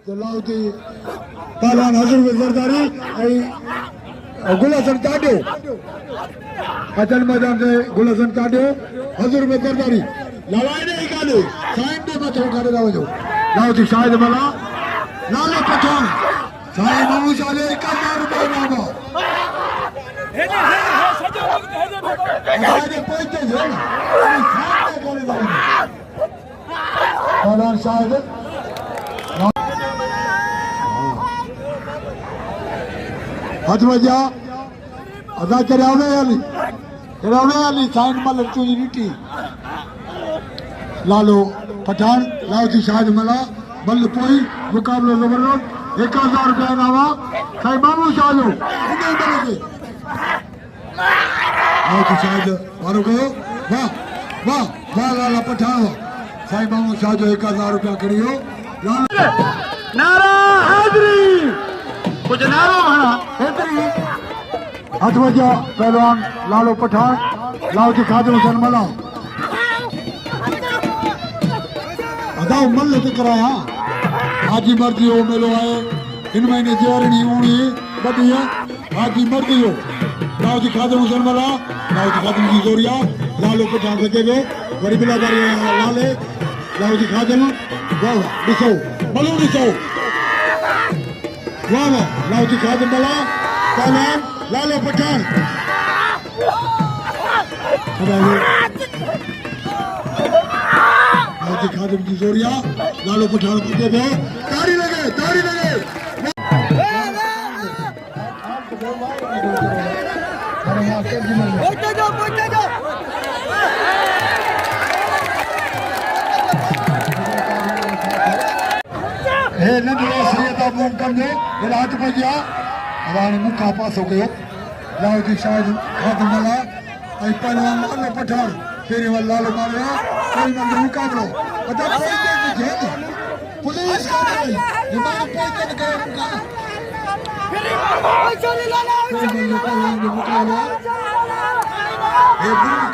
लाउती पहलवान हजूर में जरदारी गुलहसन काटियो अचल मैदान से गुलहसन काटियो हजूर में जरदारी लड़ाई नहीं काटे साइन दे बचो काटे लाओ लाउती शायद मला लाले पठान साइन मामू शाले 1000 रुपए मांगो आगे पहुंचे जो पहलवान शायद हाथ में जा अदा करावे वाली साइन मल तुझी नीति लालो पठान लाउती शायद मला बल पोई मुकाबलो जबरदस्त 1000 रुपया नावा साईं मामू शाहजो लाउती शायद मारो गयो वाह वाह वाह लाला पठान साईं मामू शाहजो 1000 रुपया करियो नारा हाजरी कुछ नारो हणा हेतरी हथ वजा पहलवान लालो पठान लाउती खादम हुसैन मला अदा मल ते कराया हाजी मर्दी हो मेलो आए इन महीने जेरणी उणी बदी हाजी मर्दी हो लाउती खादम हुसैन मला लाउती खादम जी जोरिया लालो पठान रखे गए वरी बिलादारी लाले लाउती खादम वाह दिसो बलू दिसो वाह वाह लाउती खादम मला पहलवान लालो पठान लाउती खादम जी जोरिया लालो पठान रखे गए तारी लगे हे नंढड़े श्रीता मूं कंदे रात बजिया राणी मुखा पासो कयो लाउती शायद खादम मला ऐं पहलवान लालो पठान तेरे वाल लालो मारिया कोई मंदिर मुकाबलो अदा कोई के जेल पुलिस का नहीं ये बात कोई के करे मुकाबला फिर चले लाला मुकाबला ये गुरु